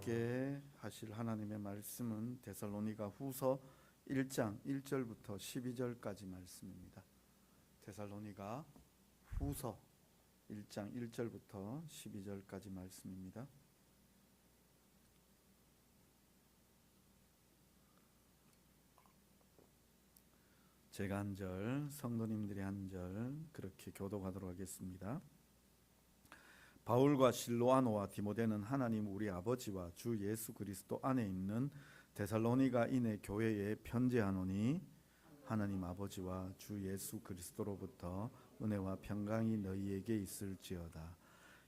함께 하실 하나님의 말씀은 데살로니가 후서 1장 1절부터 12절까지 말씀입니다. 데살로니가 후서 1장 1절부터 12절까지 말씀입니다. 제가 한 절, 성도님들이 한 절 그렇게 교독하도록 하겠습니다. 바울과 실로아노와 디모데는 하나님 우리 아버지와 주 예수 그리스도 안에 있는 데살로니가인의 교회에 편지하노니 하나님 아버지와 주 예수 그리스도로부터 은혜와 평강이 너희에게 있을지어다.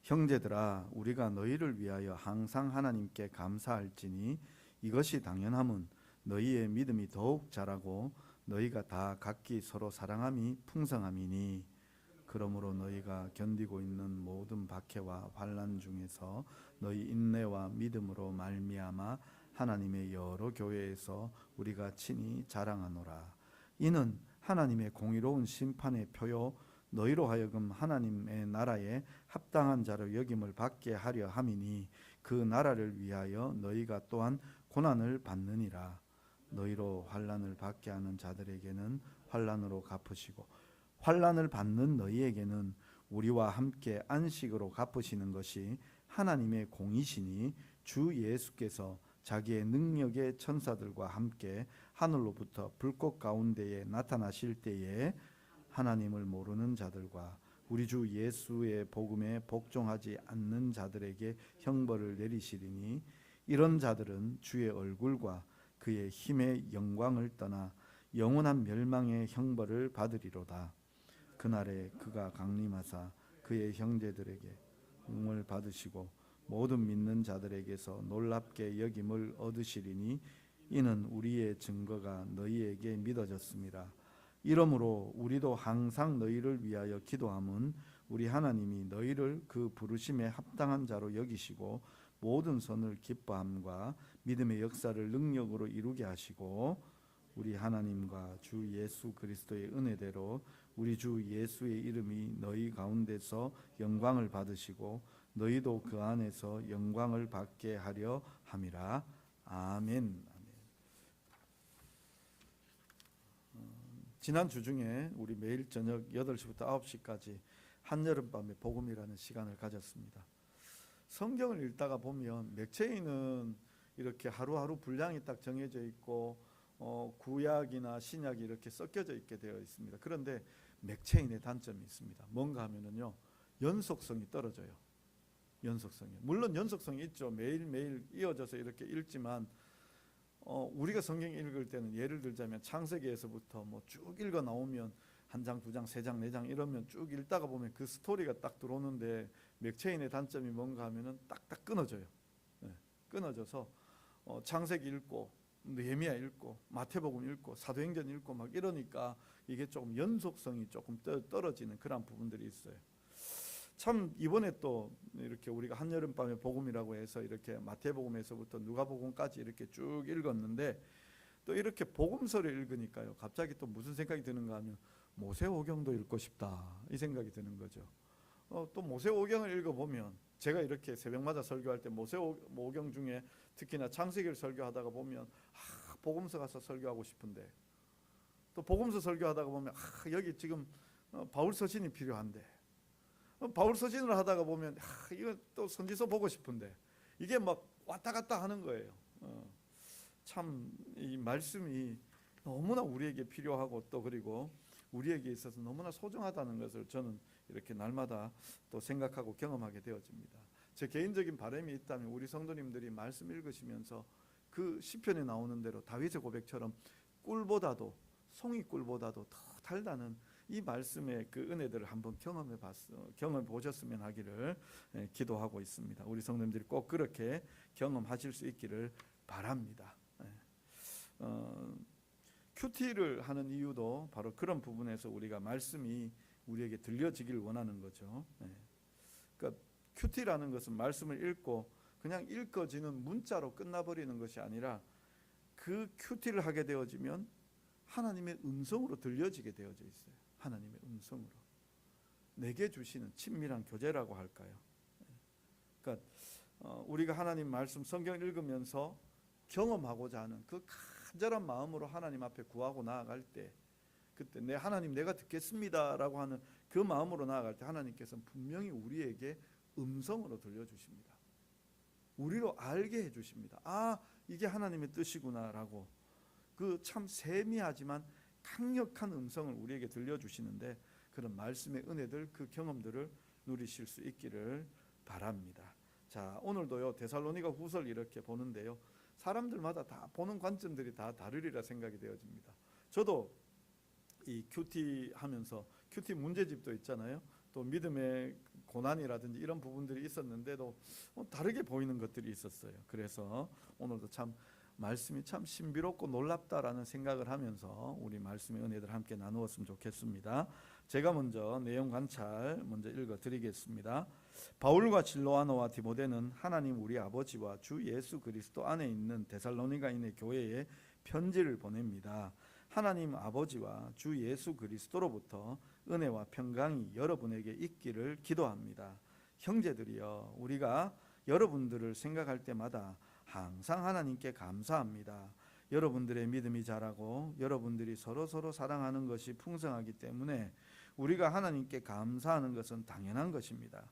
형제들아, 우리가 너희를 위하여 항상 하나님께 감사할지니 이것이 당연함은 너희의 믿음이 더욱 자라고 너희가 다 각기 서로 사랑함이 풍성함이니, 그러므로 너희가 견디고 있는 모든 박해와 환난 중에서 너희 인내와 믿음으로 말미암아 하나님의 여러 교회에서 우리가 친히 자랑하노라. 이는 하나님의 공의로운 심판의 표요 너희로 하여금 하나님의 나라에 합당한 자로 여김을 받게 하려 함이니, 그 나라를 위하여 너희가 또한 고난을 받느니라. 너희로 환난을 받게 하는 자들에게는 환난으로 갚으시고 환난을 받는 너희에게는 우리와 함께 안식으로 갚으시는 것이 하나님의 공이시니, 주 예수께서 자기의 능력의 천사들과 함께 하늘로부터 불꽃 가운데에 나타나실 때에 하나님을 모르는 자들과 우리 주 예수의 복음에 복종하지 않는 자들에게 형벌을 내리시리니, 이런 자들은 주의 얼굴과 그의 힘의 영광을 떠나 영원한 멸망의 형벌을 받으리로다. 그날에 그가 강림하사 그의 형제들에게 공을 받으시고 모든 믿는 자들에게서 놀랍게 여김을 얻으시리니, 이는 우리의 증거가 너희에게 믿어졌습니다. 이러므로 우리도 항상 너희를 위하여 기도함은 우리 하나님이 너희를 그 부르심에 합당한 자로 여기시고 모든 선을 기뻐함과 믿음의 역사를 능력으로 이루게 하시고, 우리 하나님과 주 예수 그리스도의 은혜대로 우리 주 예수의 이름이 너희 가운데서 영광을 받으시고 너희도 그 안에서 영광을 받게 하려 함이라. 아멘. 지난 주 중에 우리 매일 저녁 8시부터 9시까지 한여름밤의 복음이라는 시간을 가졌습니다. 성경을 읽다가 보면 맥체인은 이렇게 하루하루 분량이 딱 정해져 있고 구약이나 신약이 이렇게 섞여져 있게 되어 있습니다. 그런데 맥체인의 단점이 있습니다. 뭔가 하면은요, 연속성이 떨어져요. 연속성이. 물론 연속성이 있죠. 매일매일 이어져서 이렇게 읽지만 우리가 성경 읽을 때는 예를 들자면 창세기에서부터 뭐 쭉 읽어 나오면 한 장, 두 장, 세 장, 네 장 이러면 쭉 읽다가 보면 그 스토리가 딱 들어오는데, 맥체인의 단점이 뭔가 하면은 딱딱 끊어져요. 네, 끊어져서 창세기 읽고 느헤미야 읽고 마태복음 읽고 사도행전 읽고 막 이러니까 이게 조금 연속성이 조금 떨어지는 그런 부분들이 있어요. 참 이번에 또 이렇게 우리가 한여름밤의 복음이라고 해서 이렇게 마태복음에서부터 누가복음까지 이렇게 쭉 읽었는데, 또 이렇게 복음서를 읽으니까요, 갑자기 또 무슨 생각이 드는가 하면 모세오경도 읽고 싶다, 이 생각이 드는 거죠. 또 모세오경을 읽어보면, 제가 이렇게 새벽마다 설교할 때 모세오경 중에 특히나 창세기를 설교하다가 보면 복음서 가서 설교하고 싶은데, 또 복음서 설교하다가 보면 여기 지금 바울 서신이 필요한데, 바울 서신을 하다가 보면 이거 또 선지서 보고 싶은데, 이게 막 왔다 갔다 하는 거예요. 참 이 말씀이 너무나 우리에게 필요하고, 또 그리고 우리에게 있어서 너무나 소중하다는 것을 저는 이렇게 날마다 또 생각하고 경험하게 되어집니다. 제 개인적인 바람이 있다면 우리 성도님들이 말씀 읽으시면서 그 시편에 나오는 대로 다윗의 고백처럼 꿀보다도, 송이꿀보다도 더 달다는 이 말씀의 그 은혜들을 한번 경험해 보셨으면 하기를 기도하고 있습니다. 우리 성도님들이 꼭 그렇게 경험하실 수 있기를 바랍니다. 큐티를 하는 이유도 바로 그런 부분에서 우리가 말씀이 우리에게 들려지길 원하는 거죠. 그러니까 큐티라는 것은 말씀을 읽고 그냥 읽어지는 문자로 끝나버리는 것이 아니라, 그 큐티를 하게 되어지면 하나님의 음성으로 들려지게 되어져 있어요. 하나님의 음성으로 내게 주시는 친밀한 교제라고 할까요? 그러니까 우리가 하나님 말씀 성경 읽으면서 경험하고자 하는 그 간절한 마음으로 하나님 앞에 구하고 나아갈 때, 그때 내 하나님 내가 듣겠습니다라고 하는 그 마음으로 나아갈 때 하나님께서는 분명히 우리에게 음성으로 들려주십니다. 우리로 알게 해주십니다. 아, 이게 하나님의 뜻이구나라고 그 참 세미하지만 강력한 음성을 우리에게 들려주시는데, 그런 말씀의 은혜들, 그 경험들을 누리실 수 있기를 바랍니다. 자, 오늘도요 데살로니가 후서를 이렇게 보는데요, 사람들마다 다 보는 관점들이 다 다르리라 생각이 되어집니다. 저도 이 큐티 하면서 큐티 문제집도 있잖아요. 또 믿음의 고난이라든지 이런 부분들이 있었는데도 다르게 보이는 것들이 있었어요. 그래서 오늘도 참 말씀이 참 신비롭고 놀랍다라는 생각을 하면서 우리 말씀의 은혜들 함께 나누었으면 좋겠습니다. 제가 먼저 내용 관찰 먼저 읽어드리겠습니다. 바울과 실로아노와 디모데는 하나님 우리 아버지와 주 예수 그리스도 안에 있는 데살로니가인의 교회에 편지를 보냅니다. 하나님 아버지와 주 예수 그리스도로부터 은혜와 평강이 여러분에게 있기를 기도합니다. 형제들이여, 우리가 여러분들을 생각할 때마다 항상 하나님께 감사합니다. 여러분들의 믿음이 자라고 여러분들이 서로 사랑하는 것이 풍성하기 때문에 우리가 하나님께 감사하는 것은 당연한 것입니다.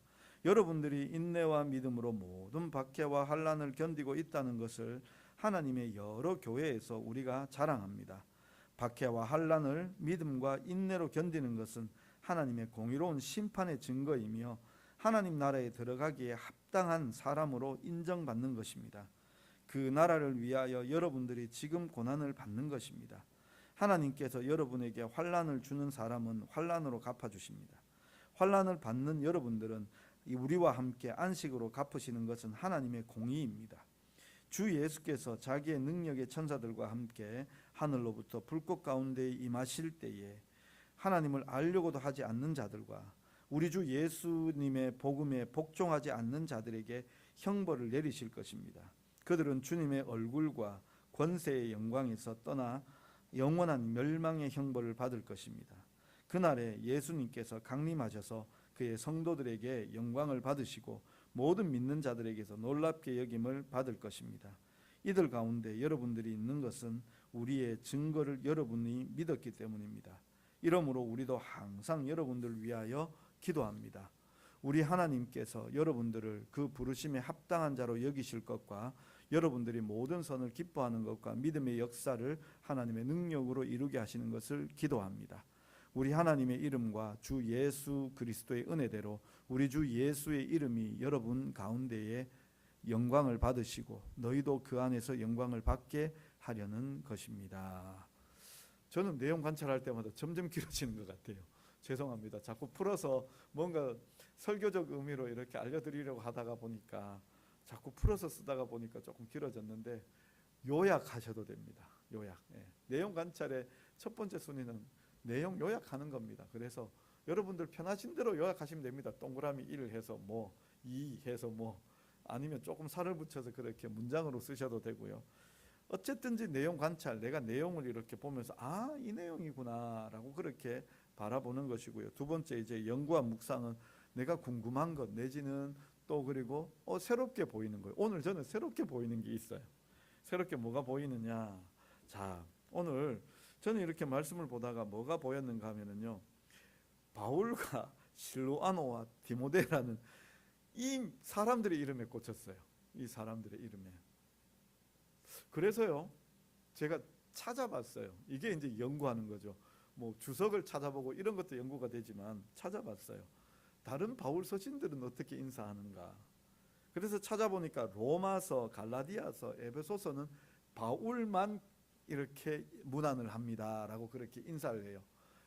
여러분들이 인내와 믿음으로 모든 박해와 환난을 견디고 있다는 것을 하나님의 여러 교회에서 우리가 자랑합니다. 박해와 환난을 믿음과 인내로 견디는 것은 하나님의 공의로운 심판의 증거이며 하나님 나라에 들어가기에 합당한 사람으로 인정받는 것입니다. 그 나라를 위하여 여러분들이 지금 고난을 받는 것입니다. 하나님께서 여러분에게 환난을 주는 사람은 환난으로 갚아주십니다. 환난을 받는 여러분들은 우리와 함께 안식으로 갚으시는 것은 하나님의 공의입니다. 주 예수께서 자기의 능력의 천사들과 함께 하늘로부터 불꽃 가운데 임하실 때에 하나님을 알려고도 하지 않는 자들과 우리 주 예수님의 복음에 복종하지 않는 자들에게 형벌을 내리실 것입니다. 그들은 주님의 얼굴과 권세의 영광에서 떠나 영원한 멸망의 형벌을 받을 것입니다. 그날에 예수님께서 강림하셔서 그의 성도들에게 영광을 받으시고 모든 믿는 자들에게서 놀랍게 여김을 받을 것입니다. 이들 가운데 여러분들이 있는 것은 우리의 증거를 여러분이 믿었기 때문입니다. 이러므로 우리도 항상 여러분들을 위하여 기도합니다. 우리 하나님께서 여러분들을 그 부르심에 합당한 자로 여기실 것과 여러분들이 모든 선을 기뻐하는 것과 믿음의 역사를 하나님의 능력으로 이루게 하시는 것을 기도합니다. 우리 하나님의 이름과 주 예수 그리스도의 은혜대로 우리 주 예수의 이름이 여러분 가운데에 영광을 받으시고 너희도 그 안에서 영광을 받게 하려는 것입니다. 저는 내용 관찰할 때마다 점점 길어지는 것 같아요. 죄송합니다. 자꾸 풀어서 뭔가 설교적 의미로 이렇게 알려드리려고 하다가 보니까 자꾸 풀어서 쓰다가 보니까 조금 길어졌는데 요약하셔도 됩니다. 요약. 내용 관찰의 첫 번째 순위는 내용 요약하는 겁니다. 그래서 여러분들 편하신 대로 요약하시면 됩니다. 동그라미 1 해서 뭐 2 해서 뭐 아니면 조금 살을 붙여서 그렇게 문장으로 쓰셔도 되고요. 어쨌든지 내용 관찰, 내가 내용을 이렇게 보면서 아, 이 내용이구나 라고 그렇게 바라보는 것이고요. 두 번째 이제 연구와 묵상은 내가 궁금한 것 내지는 또 그리고 새롭게 보이는 거예요. 오늘 저는 새롭게 보이는 게 있어요. 새롭게 뭐가 보이느냐. 자, 오늘 저는 이렇게 말씀을 보다가 뭐가 보였는가 하면은요, 바울과 실로아노와 디모데라는 이 사람들의 이름에 꽂혔어요. 이 사람들의 이름에. 그래서요, 제가 찾아봤어요. 이게 이제 연구하는 거죠. 뭐 주석을 찾아보고 이런 것도 연구가 되지만 찾아봤어요. 다른 바울 서신들은 어떻게 인사하는가. 그래서 찾아보니까 로마서, 갈라디아서, 에베소서는 바울만 이렇게 문안을 합니다 라고 그렇게 인사를 해요.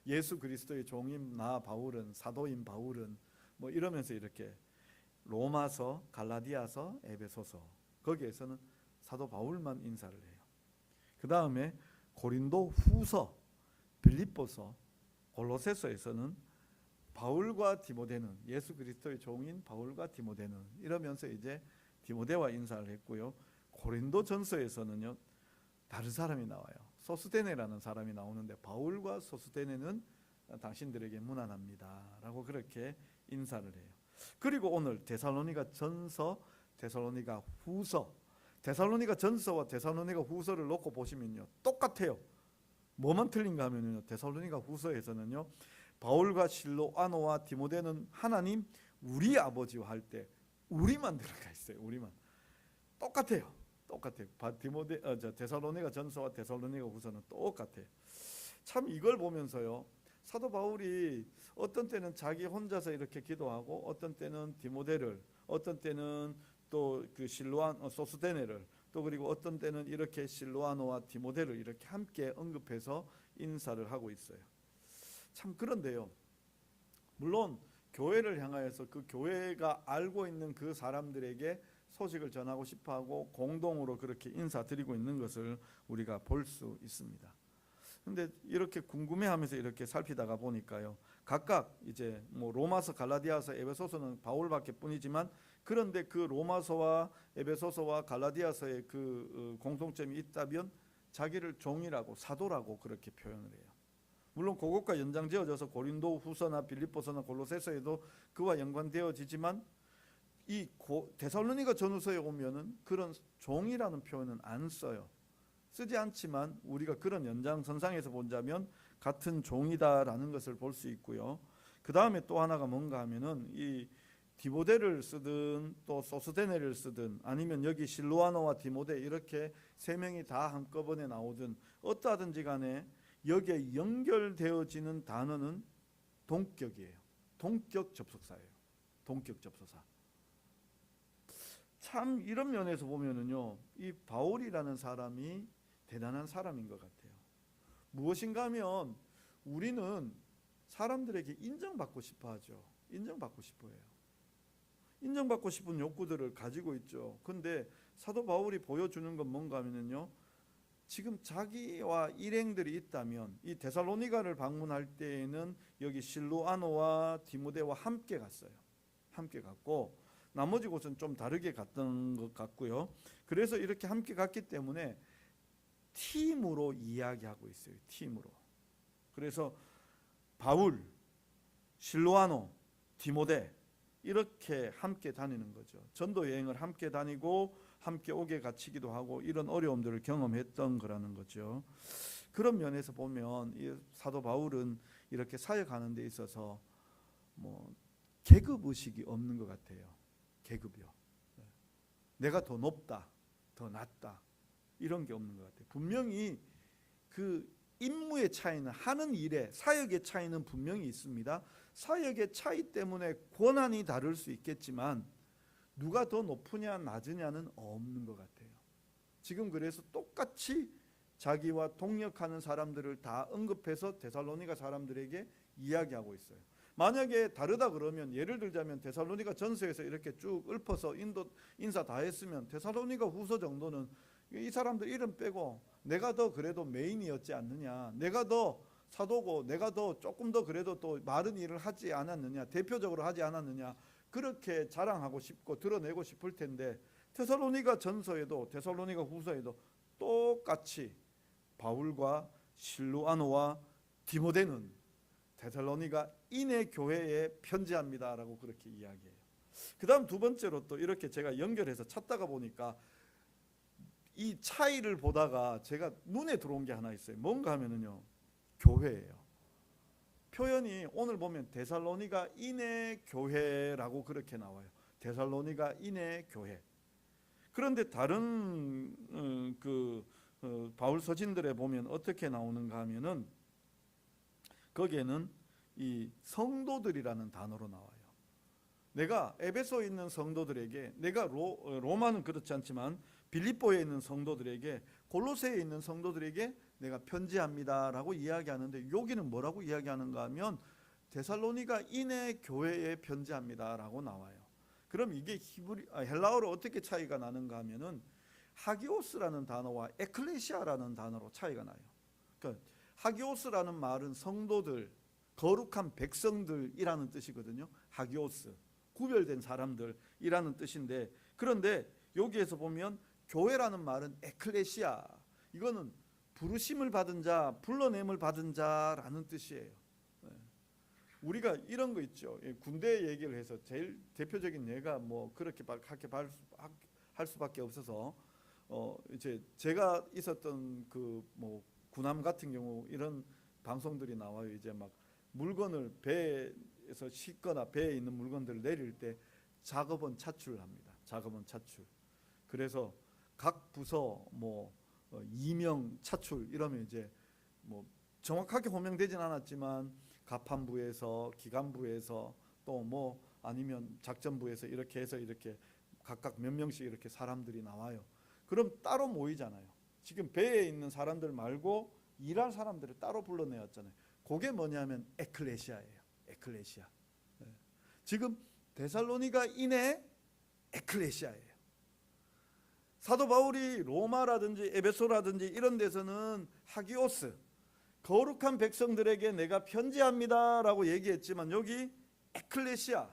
예수 그리스도의 종인 나 바울은, 사도인 바울은 뭐 이러면서 이렇게 로마서, 갈라디아서, 에베소서 거기에서는 사도 바울만 인사를 해요. 그 다음에 고린도 후서, 빌립보서, 골로새서에서는 바울과 디모데는, 예수 그리스도의 종인 바울과 디모데는 이러면서 이제 디모데와 인사를 했고요. 고린도 전서에서는요, 다른 사람이 나와요. 소스데네라는 사람이 나오는데 바울과 소스데네는 당신들에게 문안합니다 라고 그렇게 인사를 해요. 그리고 오늘 데살로니가 전서 데살로니가 후서, 데살로니가 전서와 데살로니가 후서를 놓고 보시면요 똑같아요. 뭐만 틀린가 하면요, 데살로니가 후서에서는요 바울과 실로아노와 디모데는 하나님 우리 아버지와 할 때 우리만 들어가 있어요. 우리만. 똑같아요. 데살로니가 전서와 데살로니가 후서는 똑같아요. 참 이걸 보면서요 사도 바울이 어떤 때는 자기 혼자서 이렇게 기도하고, 어떤 때는 디모데를, 어떤 때는 또 그 소스데네를, 또 그리고 어떤 때는 이렇게 실로아노와 디모데를 이렇게 함께 언급해서 인사를 하고 있어요. 참 그런데요, 물론 교회를 향하여서 그 교회가 알고 있는 그 사람들에게 소식을 전하고 싶어하고 공동으로 그렇게 인사드리고 있는 것을 우리가 볼 수 있습니다. 근데 이렇게 궁금해하면서 이렇게 살피다가 보니까요, 각각 이제 뭐 로마서, 갈라디아서, 에베소서는 바울밖에 뿐이지만, 그런데 그 로마서와 에베소서와 갈라디아서의 그 공통점이 있다면 자기를 종이라고, 사도라고 그렇게 표현을 해요. 물론 그것과 연장지어져서 고린도 후서나 빌립보서나 골로새서에도 그와 연관되어지지만, 이 데살로니가 전후서에 오면은 그런 종이라는 표현은 안 써요. 쓰지 않지만 우리가 그런 연장선상에서 본다면 같은 종이다라는 것을 볼 수 있고요. 그 다음에 또 하나가 뭔가 하면은 이 디모데를 쓰든 또 소스데네를 쓰든 아니면 여기 실로아노와 디모데 이렇게 세 명이 다 한꺼번에 나오든 어떠하든지 간에 여기에 연결되어지는 단어는 동격이에요. 동격 접속사예요. 동격 접속사. 참 이런 면에서 보면은요, 이 바울이라는 사람이 대단한 사람인 것 같아요. 무엇인가 하면 우리는 사람들에게 인정받고 싶어 하죠. 인정받고 싶어 해요. 인정받고 싶은 욕구들을 가지고 있죠. 근데 사도 바울이 보여주는 건 뭔가 하면요, 지금 자기와 일행들이 있다면 이 데살로니가를 방문할 때에는 여기 실로아노와 디모데와 함께 갔어요. 함께 갔고 나머지 곳은 좀 다르게 갔던 것 같고요. 그래서 이렇게 함께 갔기 때문에 팀으로 이야기하고 있어요. 팀으로. 그래서 바울, 실로아노, 디모데 이렇게 함께 다니는 거죠. 전도 여행을 함께 다니고 함께 옥에 갇히기도 하고 이런 어려움들을 경험했던 거라는 거죠. 그런 면에서 보면 이 사도 바울은 이렇게 사역하는 데 있어서 뭐 계급 의식이 없는 것 같아요. 계급이요. 내가 더 높다, 더 낫다 이런 게 없는 것 같아요. 분명히 그 임무의 차이는, 하는 일의 사역의 차이는 분명히 있습니다. 사역의 차이 때문에 권한이 다를 수 있겠지만 누가 더 높으냐 낮으냐는 없는 것 같아요. 지금 그래서 똑같이 자기와 동역하는 사람들을 다 언급해서 데살로니가 사람들에게 이야기하고 있어요. 만약에 다르다 그러면, 예를 들자면 데살로니가 전서에서 이렇게 쭉 읊어서 인사 다 했으면 데살로니가 후서 정도는 이 사람들 이름 빼고 내가 더 그래도 메인이었지 않느냐, 내가 더 사도고 내가 더 조금 더 그래도 또 많은 일을 하지 않았느냐, 대표적으로 하지 않았느냐, 그렇게 자랑하고 싶고 드러내고 싶을 텐데 데살로니가 전서에도 데살로니가 후서에도 똑같이 바울과 실로아노와 디모데는 데살로니가 인의 교회에 편지합니다라고 그렇게 이야기해요. 그 다음 두 번째로 또 이렇게 제가 연결해서 찾다가 보니까 이 차이를 보다가 제가 눈에 들어온 게 하나 있어요. 뭔가 하면은요, 교회예요. 표현이 오늘 보면 데살로니가 인의 교회라고 그렇게 나와요. 데살로니가 인의 교회. 그런데 다른 바울 서신들에 보면 어떻게 나오는가 하면은 거기에는 이 성도들이라는 단어로 나와요. 내가 에베소에 있는 성도들에게, 내가 로마는 그렇지 않지만 빌립보에 있는 성도들에게, 골로새에 있는 성도들에게 내가 편지합니다라고 이야기하는데, 여기는 뭐라고 이야기하는가 하면 데살로니가 인의 교회에 편지합니다라고 나와요. 그럼 이게 헬라어로 어떻게 차이가 나는가 하면은 하기오스라는 단어와 에클레시아라는 단어로 차이가 나요. 그러니까 하기오스라는 말은 성도들, 거룩한 백성들이라는 뜻이거든요. 하기오스, 구별된 사람들이라는 뜻인데, 그런데 여기에서 보면 교회라는 말은 에클레시아, 이거는 부르심을 받은 자, 불러냄을 받은 자라는 뜻이에요. 우리가 이런 거 있죠. 군대 얘기를 해서 제일 대표적인 예가 뭐 그렇게 할 수밖에 없어서 이제 제가 있었던 그 뭐 군함 같은 경우 이런 방송들이 나와요. 이제 막 물건을 배에서 싣거나 배에 있는 물건들을 내릴 때 작업원 차출합니다. 작업원 차출. 그래서 각 부서 뭐 이명 차출 이러면 이제 뭐 정확하게 호명되진 않았지만 가판부에서 기관부에서 또 뭐 아니면 작전부에서 이렇게 해서 이렇게 각각 몇 명씩 이렇게 사람들이 나와요. 그럼 따로 모이잖아요. 지금 배에 있는 사람들 말고 일할 사람들을 따로 불러내었잖아요. 그게 뭐냐면 에클레시아예요. 에클레시아. 지금 데살로니가인의 에클레시아예요. 사도 바울이 로마라든지 에베소라든지 이런 데서는 하기오스, 거룩한 백성들에게 내가 편지합니다라고 얘기했지만 여기 에클레시아,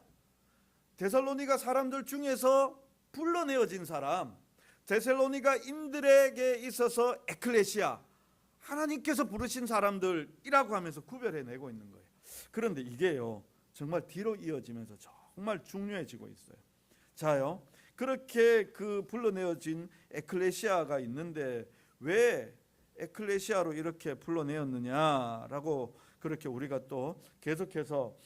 데살로니가 사람들 중에서 불러내어진 사람, 데살로니가인들에게 있어서 에클레시아, 하나님께서 부르신 사람들이라고 하면서 구별해내고 있는 거예요. 그런데 이게요 정말 뒤로 이어지면서 정말 중요해지고 있어요. 자요, 그렇게 그 불러내어진 에클레시아가 있는데 왜 에클레시아로 이렇게 불러내었느냐라고 그렇게 우리가 또 계속해서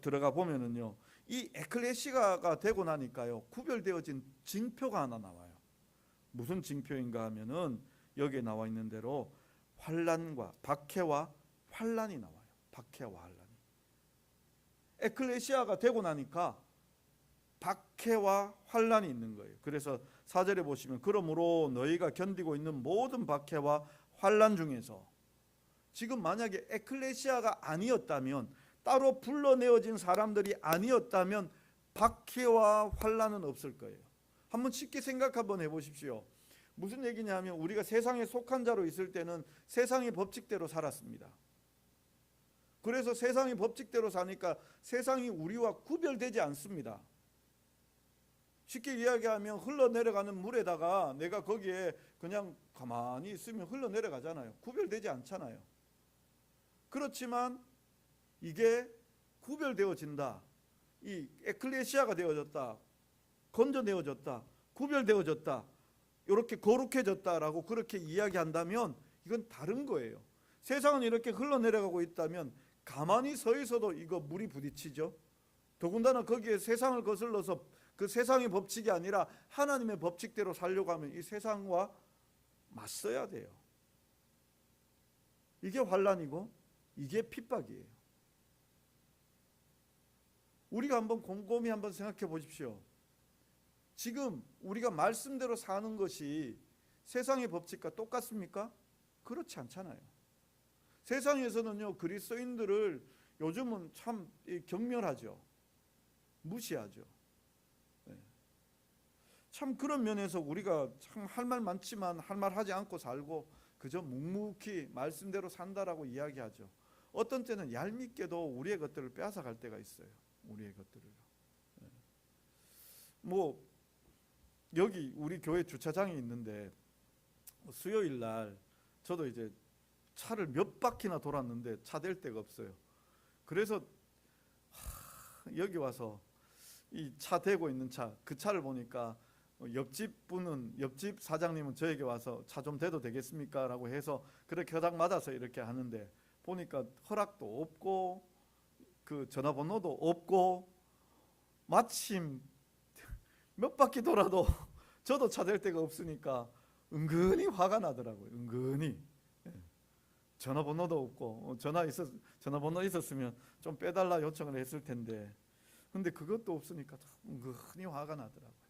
들어가 보면은요, 이 에클레시아가 되고 나니까요 구별되어진 징표가 하나 나와요. 무슨 징표인가 하면은 여기에 나와 있는 대로 환난과 박해와 환난이 나와요. 박해와 환난이. 에클레시아가 되고 나니까 박해와 환난이 있는 거예요. 그래서 4절에 보시면 그러므로 너희가 견디고 있는 모든 박해와 환난 중에서, 지금 만약에 에클레시아가 아니었다면, 따로 불러내어진 사람들이 아니었다면 박해와 환난은 없을 거예요. 한번 쉽게 생각 한번 해보십시오. 무슨 얘기냐면 우리가 세상에 속한 자로 있을 때는 세상의 법칙대로 살았습니다. 그래서 세상의 법칙대로 사니까 세상이 우리와 구별되지 않습니다. 쉽게 이야기하면 흘러내려가는 물에다가 내가 거기에 그냥 가만히 있으면 흘러내려가잖아요. 구별되지 않잖아요. 그렇지만 이게 구별되어진다. 이 에클레시아가 되어졌다. 건져내어졌다. 구별되어졌다. 이렇게 거룩해졌다라고 그렇게 이야기한다면 이건 다른 거예요. 세상은 이렇게 흘러내려가고 있다면 가만히 서 있어도 이거 물이 부딪히죠. 더군다나 거기에 세상을 거슬러서 그 세상의 법칙이 아니라 하나님의 법칙대로 살려고 하면 이 세상과 맞서야 돼요. 이게 환난이고 이게 핍박이에요. 우리가 한번 곰곰이 한번 생각해 보십시오. 지금 우리가 말씀대로 사는 것이 세상의 법칙과 똑같습니까? 그렇지 않잖아요. 세상에서는요 그리스도인들을 요즘은 참 경멸하죠. 무시하죠. 참 그런 면에서 우리가 참 할 말 많지만 할 말 하지 않고 살고 그저 묵묵히 말씀대로 산다라고 이야기하죠. 어떤 때는 얄밉게도 우리의 것들을 빼앗아갈 때가 있어요. 우리의 것들을. 뭐 여기 우리 교회 주차장이 있는데 수요일 날 저도 이제 차를 몇 바퀴나 돌았는데 차 댈 데가 없어요. 그래서 여기 와서 이 차 대고 있는 그 차를 보니까 옆집 사장님은 저에게 와서 차 좀 대도 되겠습니까? 라고 해서 그렇게 허락 받아서 이렇게 하는데 보니까 허락도 없고 그 전화번호도 없고 마침 몇 바퀴 돌아도 저도 차 댈 데가 없으니까 은근히 화가 나더라고요. 은근히. 전화번호도 없고 전화번호 있었으면 좀 빼달라 요청을 했을 텐데 근데 그것도 없으니까 은근히 화가 나더라고요.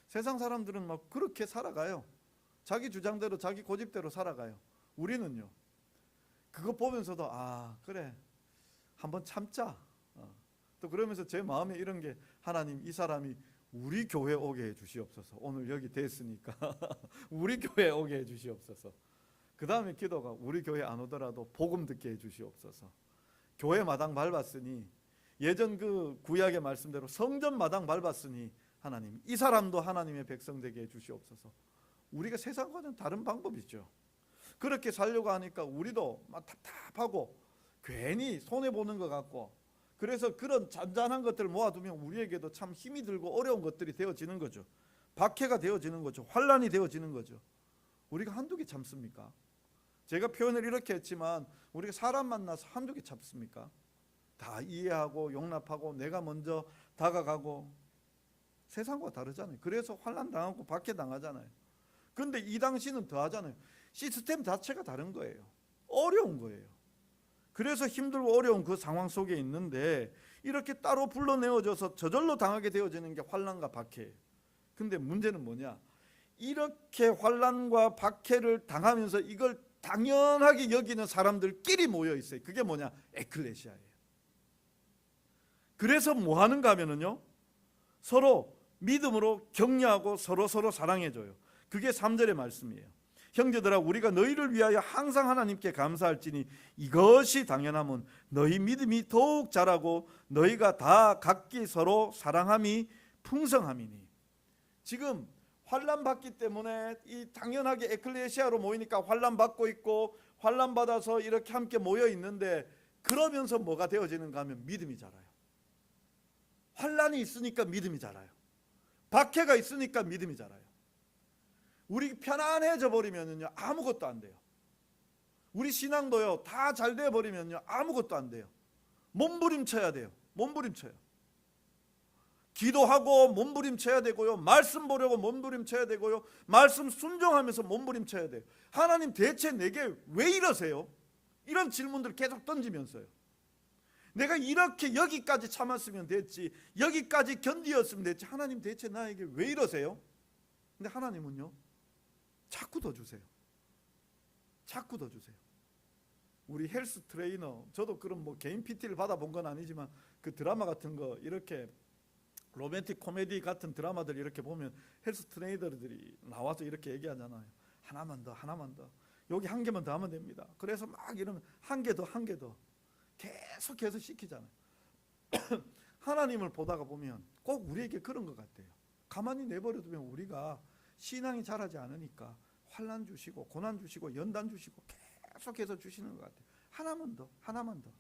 세상 사람들은 막 그렇게 살아가요. 자기 주장대로 자기 고집대로 살아가요. 우리는요 그거 보면서도 그래 한번 참자. 또 그러면서 제 마음에 이런 게 하나님 이 사람이 우리 교회 오게 해 주시옵소서. 오늘 여기 됐으니까 우리 교회 오게 해 주시옵소서. 그 다음에 기도가 우리 교회 안 오더라도 복음 듣게 해 주시옵소서. 교회 마당 밟았으니 예전 그 구약의 말씀대로 성전 마당 밟았으니 하나님 이 사람도 하나님의 백성 되게 해 주시옵소서. 우리가 세상과는 다른 방법이죠. 그렇게 살려고 하니까 우리도 막 답답하고 괜히 손해보는 것 같고, 그래서 그런 잔잔한 것들을 모아두면 우리에게도 참 힘이 들고 어려운 것들이 되어지는 거죠. 박해가 되어지는 거죠. 환란이 되어지는 거죠. 우리가 한두 개 참습니까? 제가 표현을 이렇게 했지만 우리가 사람 만나서 한두 개 참습니까? 다 이해하고 용납하고 내가 먼저 다가가고, 세상과 다르잖아요. 그래서 환난 당하고 박해 당하잖아요. 그런데 이 당시는 더 하잖아요. 시스템 자체가 다른 거예요. 어려운 거예요. 그래서 힘들고 어려운 그 상황 속에 있는데 이렇게 따로 불러내어져서 저절로 당하게 되어지는 게 환난과 박해예요. 근데 문제는 뭐냐? 이렇게 환난과 박해를 당하면서 이걸 당연하게 여기는 사람들끼리 모여 있어요. 그게 뭐냐? 에클레시아예요. 그래서 뭐 하는가 하면은요, 서로 믿음으로 격려하고 서로 사랑해줘요. 그게 3절의 말씀이에요. 형제들아, 우리가 너희를 위하여 항상 하나님께 감사할지니 이것이 당연함은 너희 믿음이 더욱 자라고 너희가 다 각기 서로 사랑함이 풍성함이니. 지금 환난 받기 때문에 이 당연하게 에클레시아로 모이니까 환난 받고 있고 환난 받아서 이렇게 함께 모여 있는데, 그러면서 뭐가 되어지는가 하면 믿음이 자라요. 환난이 있으니까 믿음이 자라요. 박해가 있으니까 믿음이 자라요. 우리 편안해져 버리면요 아무것도 안 돼요. 우리 신앙도요 다 잘 돼 버리면요 아무것도 안 돼요. 몸부림쳐야 돼요. 몸부림쳐요. 기도하고 몸부림쳐야 되고요, 말씀 보려고 몸부림쳐야 되고요, 말씀 순종하면서 몸부림쳐야 돼요. 하나님 대체 내게 왜 이러세요? 이런 질문들을 계속 던지면서요. 내가 이렇게 여기까지 참았으면 됐지, 여기까지 견디었으면 됐지, 하나님 대체 나에게 왜 이러세요? 근데 하나님은요 자꾸 더 주세요. 자꾸 더 주세요. 우리 헬스 트레이너, 저도 그런 뭐 개인 PT를 받아본 건 아니지만 그 드라마 같은 거, 이렇게 로맨틱 코미디 같은 드라마들 이렇게 보면 헬스 트레이너들이 나와서 이렇게 얘기하잖아요. 하나만 더, 하나만 더, 여기 한 개만 더 하면 됩니다. 그래서 막 이러면 한 개 더, 한 개 더 계속해서 시키잖아요. 하나님을 보다가 보면 꼭 우리에게 그런 것 같아요. 가만히 내버려두면 우리가 신앙이 자라지 않으니까 환난 주시고 고난 주시고 연단 주시고 계속해서 주시는 것 같아요. 하나만 더, 하나만 더.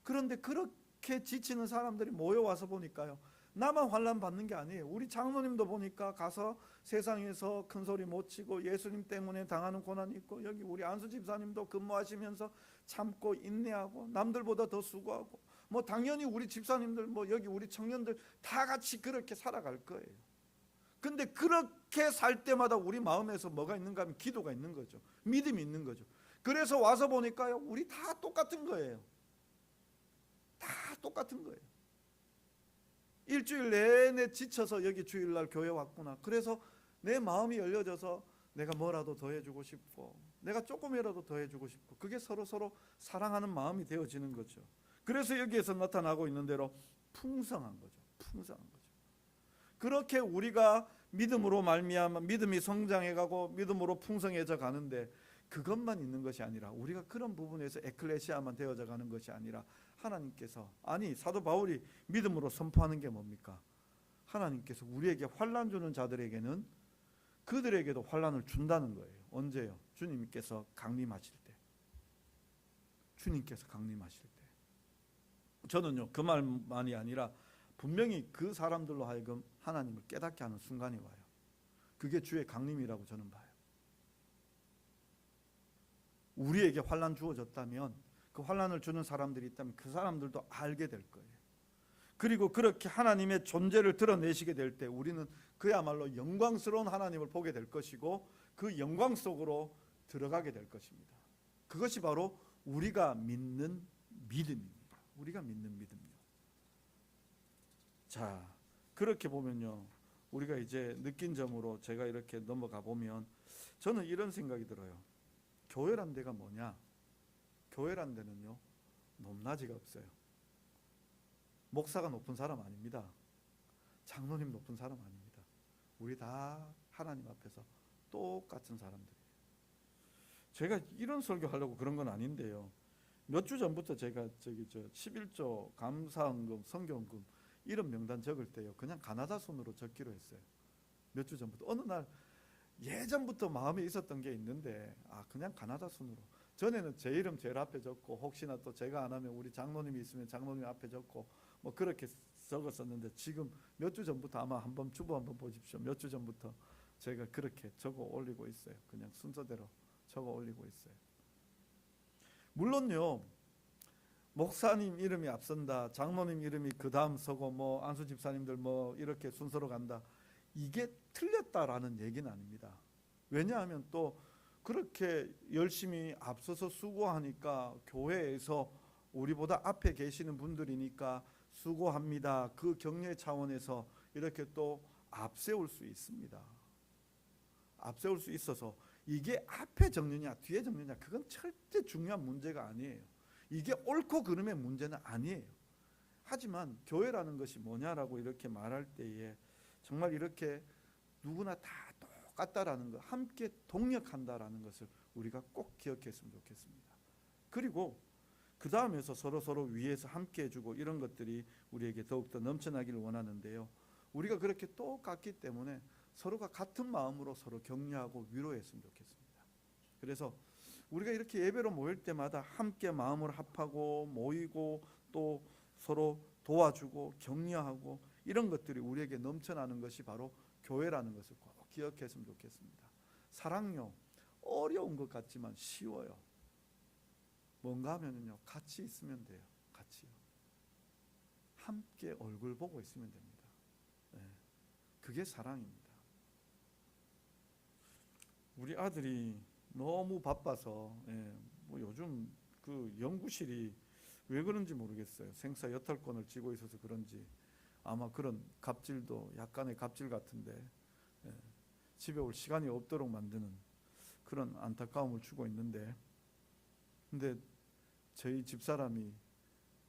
그런데 그렇게 지치는 사람들이 모여와서 보니까요, 나만 환난 받는 게 아니에요. 우리 장로님도 보니까 가서 세상에서 큰 소리 못 치고 예수님 때문에 당하는 고난이 있고, 여기 우리 안수 집사님도 근무하시면서 참고 인내하고 남들보다 더 수고하고, 뭐 당연히 우리 집사님들, 뭐 여기 우리 청년들 다 같이 그렇게 살아갈 거예요. 근데 그렇게 살 때마다 우리 마음에서 뭐가 있는가 하면 기도가 있는 거죠. 믿음이 있는 거죠. 그래서 와서 보니까요, 우리 다 똑같은 거예요. 다 똑같은 거예요. 일주일 내내 지쳐서 여기 주일날 교회 왔구나. 그래서 내 마음이 열려져서 내가 뭐라도 더 해주고 싶고, 내가 조금이라도 더 해주고 싶고, 그게 서로 사랑하는 마음이 되어지는 거죠. 그래서 여기에서 나타나고 있는 대로 풍성한 거죠. 풍성한 거죠. 그렇게 우리가 믿음으로 말미암아 믿음이 성장해가고 믿음으로 풍성해져 가는데, 그것만 있는 것이 아니라 우리가 그런 부분에서 에클레시아만 되어져 가는 것이 아니라 하나님께서, 아니 사도 바울이 믿음으로 선포하는 게 뭡니까? 하나님께서 우리에게 환난 주는 자들에게는 그들에게도 환난을 준다는 거예요. 언제요? 주님께서 강림하실 때. 주님께서 강림하실 때. 저는요 그 말만이 아니라 분명히 그 사람들로 하여금 하나님을 깨닫게 하는 순간이 와요. 그게 주의 강림이라고 저는 봐요. 우리에게 환난 주어졌다면, 그 환난을 주는 사람들이 있다면 그 사람들도 알게 될 거예요. 그리고 그렇게 하나님의 존재를 드러내시게 될 때 우리는 그야말로 영광스러운 하나님을 보게 될 것이고, 그 영광 속으로 들어가게 될 것입니다. 그것이 바로 우리가 믿는 믿음입니다. 우리가 믿는 믿음이요. 자, 그렇게 보면요, 우리가 이제 느낀 점으로 제가 이렇게 넘어가 보면 저는 이런 생각이 들어요. 교회란 데가 뭐냐? 교회란 데는요 높낮이가 없어요. 목사가 높은 사람 아닙니다. 장로님 높은 사람 아닙니다. 우리 다 하나님 앞에서 똑같은 사람들이에요. 제가 이런 설교하려고 그런 건 아닌데요, 몇 주 전부터 제가 11조 감사헌금, 선교헌금 이런 명단 적을 때요, 그냥 가나다 손으로 적기로 했어요. 몇 주 전부터. 어느 날 예전부터 마음에 있었던 게 있는데, 그냥 가나다 손으로. 전에는 제 이름 제일 앞에 적고 혹시나 또 제가 안 하면 우리 장로님이 있으면 장로님 앞에 적고 뭐 그렇게 적었었는데 지금 몇 주 전부터 아마 한번 주보 한번 보십시오. 몇 주 전부터 제가 그렇게 적어 올리고 있어요. 그냥 순서대로 적어 올리고 있어요. 물론요, 목사님 이름이 앞선다, 장로님 이름이 그 다음 서고 뭐 안수 집사님들 뭐 이렇게 순서로 간다, 이게 틀렸다라는 얘기는 아닙니다. 왜냐하면 또 그렇게 열심히 앞서서 수고하니까 교회에서 우리보다 앞에 계시는 분들이니까 수고합니다, 그 격려 차원에서 이렇게 또 앞세울 수 있습니다. 앞세울 수 있어서 이게 앞에 적느냐 뒤에 적느냐 그건 절대 중요한 문제가 아니에요. 이게 옳고 그름의 문제는 아니에요. 하지만 교회라는 것이 뭐냐라고 이렇게 말할 때에 정말 이렇게 누구나 다 똑같다라는 것, 함께 동력한다라는 것을 우리가 꼭 기억했으면 좋겠습니다. 그리고 그 다음에서 서로 위에서 함께 해주고 이런 것들이 우리에게 더욱더 넘쳐나기를 원하는데요, 우리가 그렇게 똑같기 때문에 서로가 같은 마음으로 서로 격려하고 위로했으면 좋겠습니다. 그래서 우리가 이렇게 예배로 모일 때마다 함께 마음을 합하고 모이고 또 서로 도와주고 격려하고 이런 것들이 우리에게 넘쳐나는 것이 바로 교회라는 것을 꼭 기억했으면 좋겠습니다. 사랑요, 어려운 것 같지만 쉬워요. 뭔가 하면요, 같이 있으면 돼요. 같이요. 함께 얼굴 보고 있으면 됩니다. 네. 그게 사랑입니다. 우리 아들이 너무 바빠서 뭐 요즘 그 연구실이 왜 그런지 모르겠어요. 생사 여탈권을 쥐고 있어서 그런지 아마 그런 갑질도 약간의 갑질 같은데 집에 올 시간이 없도록 만드는 그런 안타까움을 주고 있는데, 근데 저희 집사람이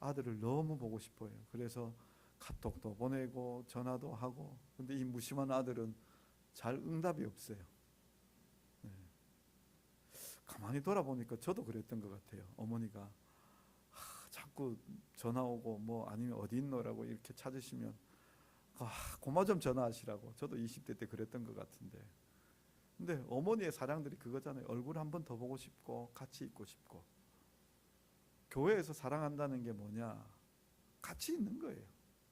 아들을 너무 보고 싶어요. 그래서 카톡도 보내고 전화도 하고, 근데 이 무심한 아들은 잘 응답이 없어요. 가만히 돌아보니까 저도 그랬던 것 같아요. 어머니가 자꾸 전화 오고 뭐 아니면 어디 있노라고 이렇게 찾으시면 고마 좀 전화하시라고. 저도 20대 때 그랬던 것 같은데, 근데 어머니의 사랑들이 그거잖아요. 얼굴 한 번 더 보고 싶고 같이 있고 싶고. 교회에서 사랑한다는 게 뭐냐? 같이 있는 거예요.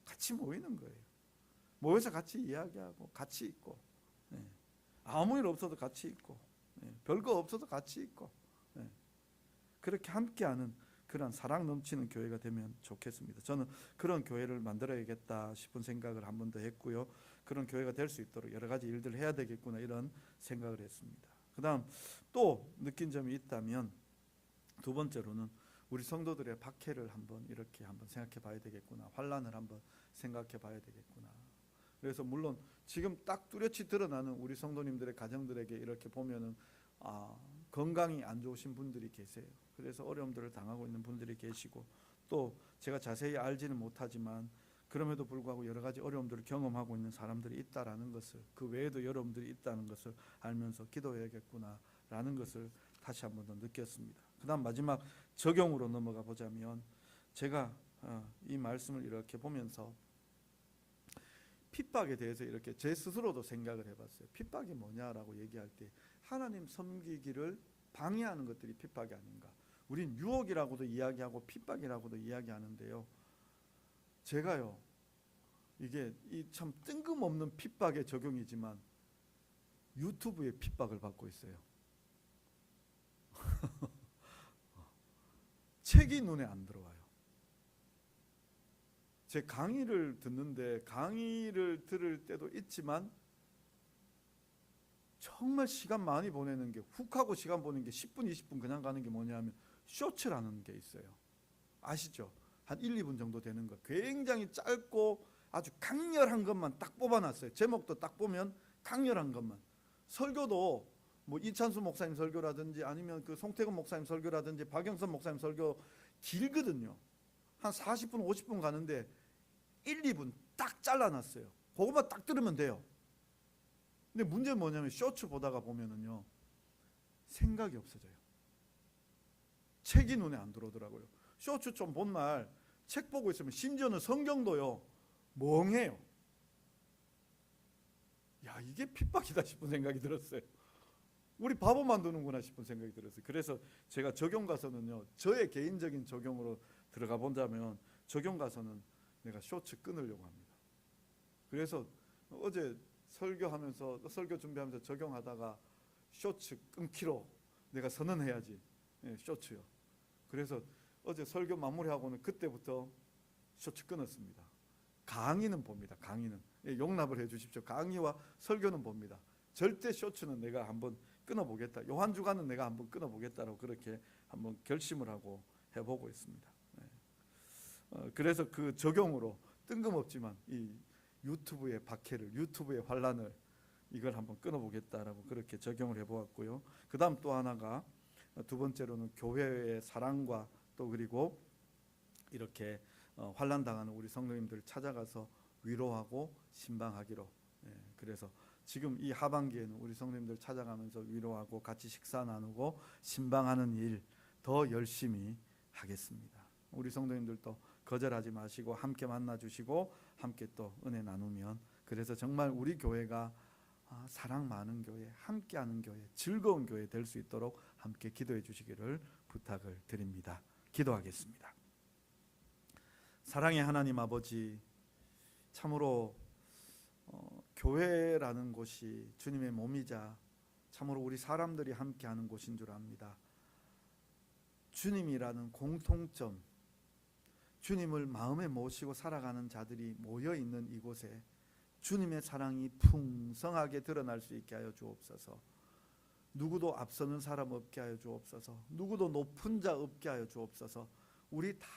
같이 모이는 거예요. 모여서 같이 이야기하고 같이 있고, 아무 일 없어도 같이 있고, 별거 없어도 같이 있고, 그렇게 함께하는 그런 사랑 넘치는 교회가 되면 좋겠습니다. 저는 그런 교회를 만들어야겠다 싶은 생각을 한 번 더 했고요. 그런 교회가 될 수 있도록 여러 가지 일들을 해야 되겠구나 이런 생각을 했습니다. 그 다음 또 느낀 점이 있다면, 두 번째로는 우리 성도들의 박해를 이렇게 한번 생각해 봐야 되겠구나. 환난을 한번 생각해 봐야 되겠구나. 그래서 물론 지금 딱 뚜렷이 드러나는 우리 성도님들의 가정들에게 이렇게 보면은 건강이 안 좋으신 분들이 계세요. 그래서 어려움들을 당하고 있는 분들이 계시고, 또 제가 자세히 알지는 못하지만 그럼에도 불구하고 여러 가지 어려움들을 경험하고 있는 사람들이 있다라는 것을, 그 외에도 여러분들이 있다는 것을 알면서 기도해야겠구나라는 것을 다시 한 번 더 느꼈습니다. 그 다음 마지막 적용으로 넘어가 보자면, 제가 이 말씀을 이렇게 보면서 핍박에 대해서 이렇게 제 스스로도 생각을 해봤어요. 핍박이 뭐냐라고 얘기할 때 하나님 섬기기를 방해하는 것들이 핍박이 아닌가. 우린 유혹이라고도 이야기하고 핍박이라고도 이야기하는데요, 제가요, 이게 참 뜬금없는 핍박의 적용이지만 유튜브에 핍박을 받고 있어요. 책이 눈에 안 들어와요. 제 강의를 듣는데, 강의를 들을 때도 있지만 정말 시간 많이 보내는 게, 훅 하고 시간 보내는 게 10분 20분 그냥 가는 게 뭐냐면 쇼츠라는 게 있어요. 아시죠? 한 1, 2분 정도 되는 거, 굉장히 짧고 아주 강렬한 것만 딱 뽑아놨어요. 제목도 딱 보면 강렬한 것만. 설교도 뭐 이찬수 목사님 설교라든지 아니면 그 송태근 목사님 설교라든지 박영선 목사님 설교 길거든요. 한 40분 50분 가는데 1, 2분 딱 잘라놨어요. 그것만 딱 들으면 돼요. 근데 문제는 뭐냐면 쇼츠 보다가 보면은요, 생각이 없어져요. 책이 눈에 안 들어오더라고요. 쇼츠 좀 본 날 책 보고 있으면 심지어는 성경도요 멍해요. 야, 이게 핍박이다 싶은 생각이 들었어요. 우리 바보 만드는구나 싶은 생각이 들었어요. 그래서 제가 적용 가서는요, 저의 개인적인 적용으로 들어가 본다면 적용 가서는 내가 쇼츠 끊으려고 합니다. 그래서 어제 설교 준비하면서 적용하다가 쇼츠 끊기로 내가 선언해야지. 쇼츠요. 그래서 어제 설교 마무리하고는 그때부터 쇼츠 끊었습니다. 강의는 봅니다. 강의는 용납을 해주십시오. 강의와 설교는 봅니다. 절대 쇼츠는 내가 한번 끊어보겠다. 요한주간은 내가 한번 끊어보겠다라고 그렇게 한번 결심을 하고 해보고 있습니다. 그래서 그 적용으로 뜬금없지만 이 유튜브의 박해를, 유튜브의 환란을 이걸 한번 끊어보겠다라고 그렇게 적용을 해보았고요. 그 다음 또 하나가 두 번째로는 교회의 사랑과 또 그리고 이렇게 환난 당하는 우리 성도님들 찾아가서 위로하고 신방하기로. 그래서 지금 이 하반기에는 우리 성도님들 찾아가면서 위로하고 같이 식사 나누고 신방하는 일 더 열심히 하겠습니다. 우리 성도님들도 거절하지 마시고 함께 만나주시고 함께 또 은혜 나누면, 그래서 정말 우리 교회가 사랑 많은 교회, 함께하는 교회, 즐거운 교회 될 수 있도록 함께 기도해 주시기를 부탁을 드립니다. 기도하겠습니다. 사랑의 하나님 아버지, 참으로 교회라는 곳이 주님의 몸이자 참으로 우리 사람들이 함께하는 곳인 줄 압니다. 주님이라는 공통점, 주님을 마음에 모시고 살아가는 자들이 모여있는 이곳에 주님의 사랑이 풍성하게 드러날 수 있게 하여 주옵소서. 누구도 앞서는 사람 없게 하여 주옵소서. 누구도 높은 자 없게 하여 주옵소서. 우리 다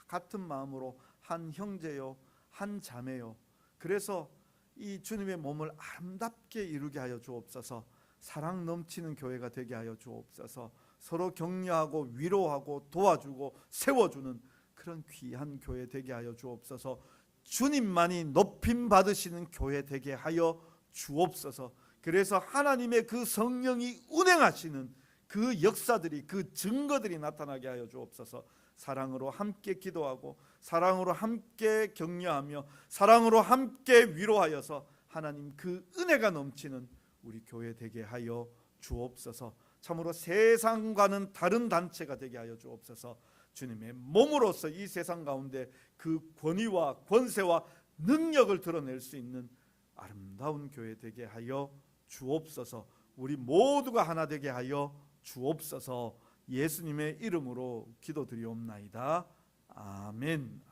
같은 마음으로 한 형제요 한 자매요, 그래서 이 주님의 몸을 아름답게 이루게 하여 주옵소서. 사랑 넘치는 교회가 되게 하여 주옵소서. 서로 격려하고 위로하고 도와주고 세워주는 그런 귀한 교회 되게 하여 주옵소서. 주님만이 높임 받으시는 교회 되게 하여 주옵소서. 그래서 하나님의 그 성령이 운행하시는 그 역사들이, 그 증거들이 나타나게 하여 주옵소서. 사랑으로 함께 기도하고 사랑으로 함께 격려하며 사랑으로 함께 위로하여서 하나님 그 은혜가 넘치는 우리 교회 되게 하여 주옵소서. 참으로 세상과는 다른 단체가 되게 하여 주옵소서. 주님의 몸으로서 이 세상 가운데 그 권위와 권세와 능력을 드러낼 수 있는 아름다운 교회 되게 하여 주옵소서. 우리 모두가 하나 되게 하여 주옵소서. 예수님의 이름으로 기도드리옵나이다. 아멘.